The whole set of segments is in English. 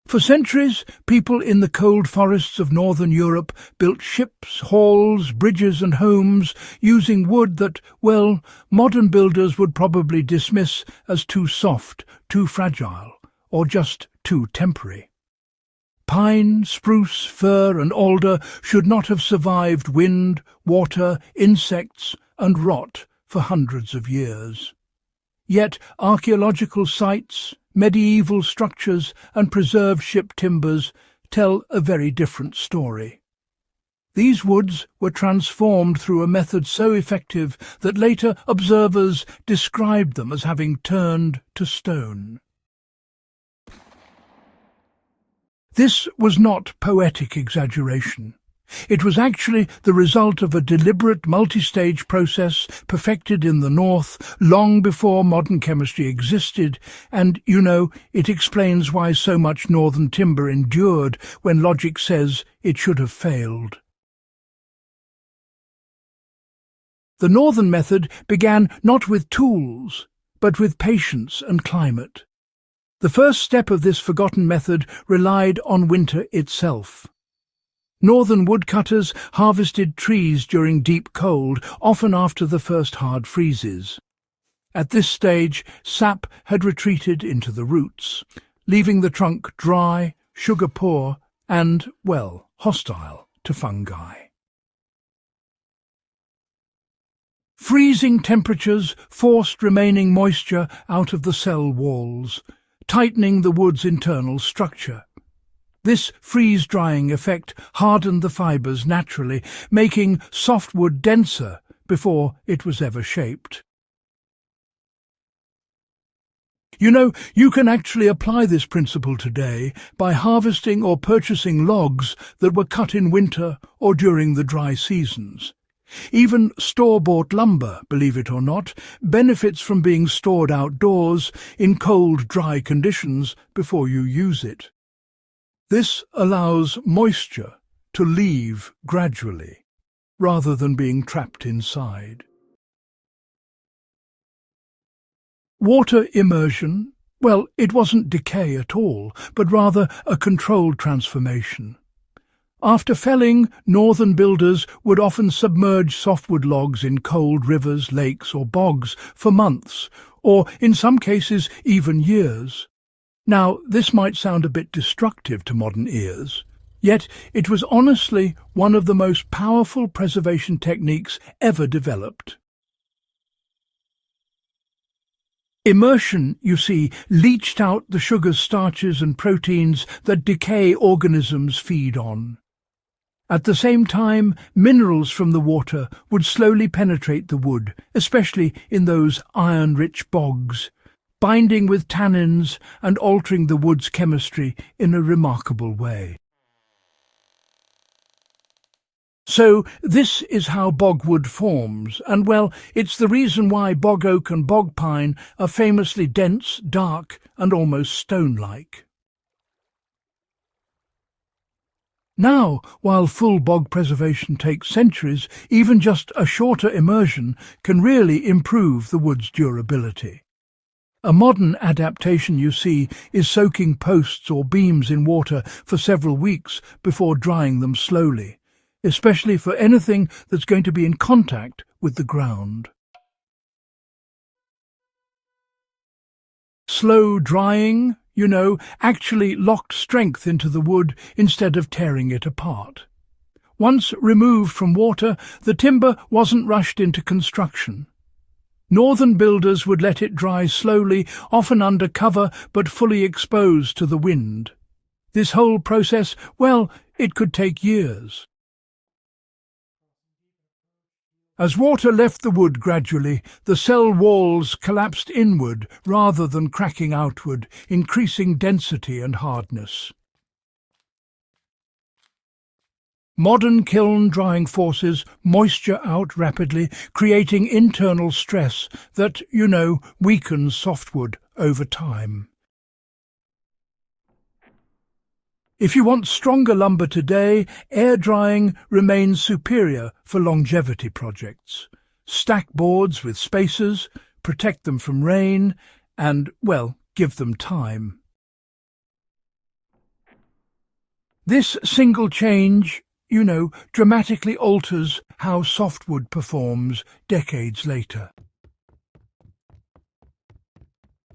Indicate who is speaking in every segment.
Speaker 1: For centuries, people in the cold forests of northern Europe built ships, halls, bridges and homes using wood that, well, modern builders would probably dismiss as too soft, too fragile, or just too temporary. Pine, spruce, fir and alder should not have survived wind, water, insects and rot for hundreds of years. Yet archaeological sites, medieval structures and preserved ship timbers tell a very different story. These woods were transformed through a method so effective that later observers described them as having turned to stone. This was not poetic exaggeration. It was actually the result of a deliberate multi-stage process perfected in the north long before modern chemistry existed, and, it explains why so much northern timber endured when logic says it should have failed. The northern method began not with tools, but with patience and climate. The first step of this forgotten method relied on winter itself. Northern woodcutters harvested trees during deep cold, often after the first hard freezes. At this stage, sap had retreated into the roots, leaving the trunk dry, sugar-poor, and, hostile to fungi. Freezing temperatures forced remaining moisture out of the cell walls, tightening the wood's internal structure. This freeze-drying effect hardened the fibres naturally, making softwood denser before it was ever shaped. You can actually apply this principle today by harvesting or purchasing logs that were cut in winter or during the dry seasons. Even store-bought lumber, believe it or not, benefits from being stored outdoors in cold, dry conditions before you use it. This allows moisture to leave gradually, rather than being trapped inside. Water immersion, it wasn't decay at all, but rather a controlled transformation. After felling, northern builders would often submerge softwood logs in cold rivers, lakes or bogs for months, or in some cases even years. Now, this might sound a bit destructive to modern ears, yet it was honestly one of the most powerful preservation techniques ever developed. Immersion, you see, leached out the sugars, starches and proteins that decay organisms feed on. At the same time, minerals from the water would slowly penetrate the wood, especially in those iron-rich bogs, binding with tannins and altering the wood's chemistry in a remarkable way. So this is how bogwood forms, and it's the reason why bog oak and bog pine are famously dense, dark and almost stone-like. Now, while full bog preservation takes centuries, even just a shorter immersion can really improve the wood's durability. A modern adaptation, you see, is soaking posts or beams in water for several weeks before drying them slowly, especially for anything that's going to be in contact with the ground. Slow drying, actually locked strength into the wood instead of tearing it apart. Once removed from water, the timber wasn't rushed into construction. Northern builders would let it dry slowly, often under cover but fully exposed to the wind. This whole process, it could take years. As water left the wood gradually, the cell walls collapsed inward rather than cracking outward, increasing density and hardness. Modern kiln drying forces moisture out rapidly, creating internal stress that, weakens softwood over time. If you want stronger lumber today, air drying remains superior for longevity projects. Stack boards with spacers, protect them from rain, and, give them time. This single change, dramatically alters how softwood performs decades later.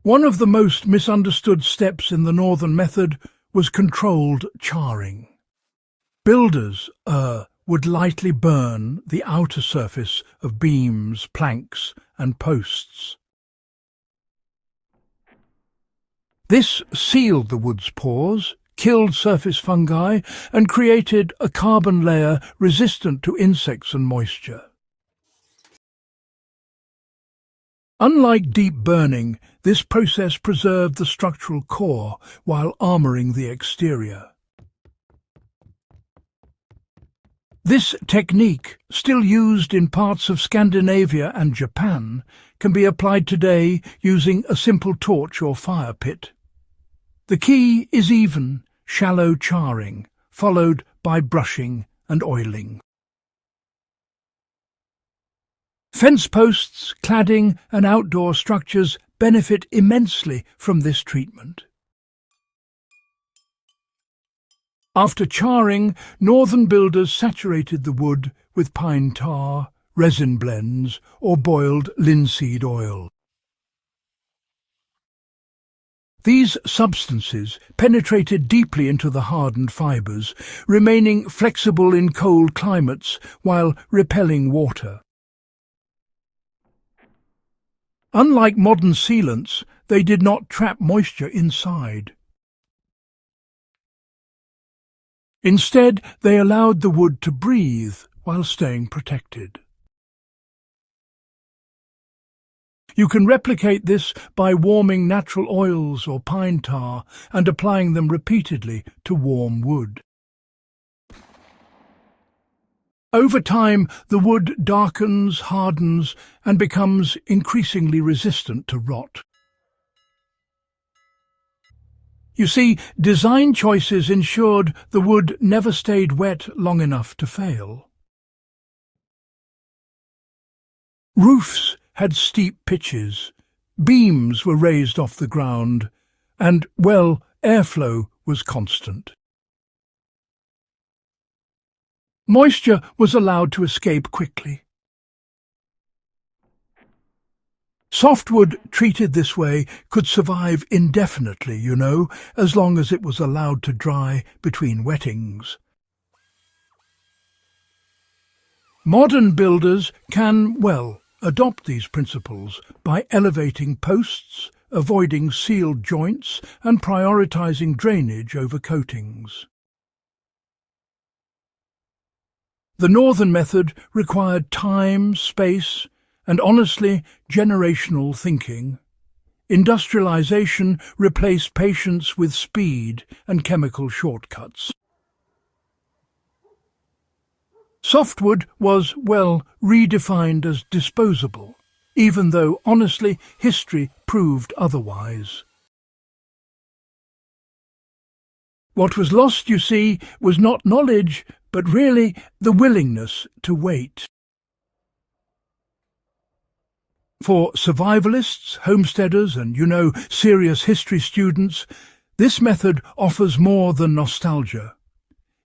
Speaker 1: One of the most misunderstood steps in the northern method was controlled charring. Builders would lightly burn the outer surface of beams, planks, and posts. This sealed the wood's pores, killed surface fungi, and created a carbon layer resistant to insects and moisture. Unlike deep burning, this process preserved the structural core while armouring the exterior. This technique, still used in parts of Scandinavia and Japan, can be applied today using a simple torch or fire pit. The key is even, shallow charring, followed by brushing and oiling. Fence posts, cladding and outdoor structures benefit immensely from this treatment. After charring, northern builders saturated the wood with pine tar, resin blends, or boiled linseed oil. These substances penetrated deeply into the hardened fibres, remaining flexible in cold climates while repelling water. Unlike modern sealants, they did not trap moisture inside. Instead, they allowed the wood to breathe while staying protected. You can replicate this by warming natural oils or pine tar and applying them repeatedly to warm wood. Over time, the wood darkens, hardens, and becomes increasingly resistant to rot. You see, design choices ensured the wood never stayed wet long enough to fail. Roofs had steep pitches, beams were raised off the ground, and, airflow was constant. Moisture was allowed to escape quickly. Softwood treated this way could survive indefinitely, as long as it was allowed to dry between wettings. Modern builders can, adopt these principles by elevating posts, avoiding sealed joints, and prioritizing drainage over coatings. The northern method required time, space, and honestly, generational thinking. Industrialization replaced patience with speed and chemical shortcuts. Softwood was, redefined as disposable, even though, honestly, history proved otherwise. What was lost, you see, was not knowledge, but really the willingness to wait. For survivalists, homesteaders and, serious history students, this method offers more than nostalgia.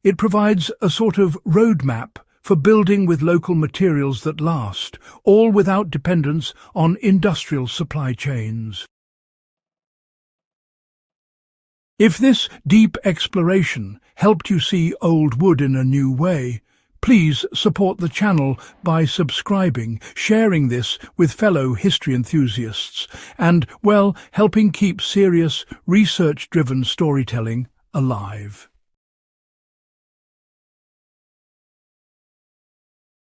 Speaker 1: It provides a sort of roadmap for building with local materials that last, all without dependence on industrial supply chains. If this deep exploration helped you see old wood in a new way, please support the channel by subscribing, sharing this with fellow history enthusiasts, and, helping keep serious, research-driven storytelling alive.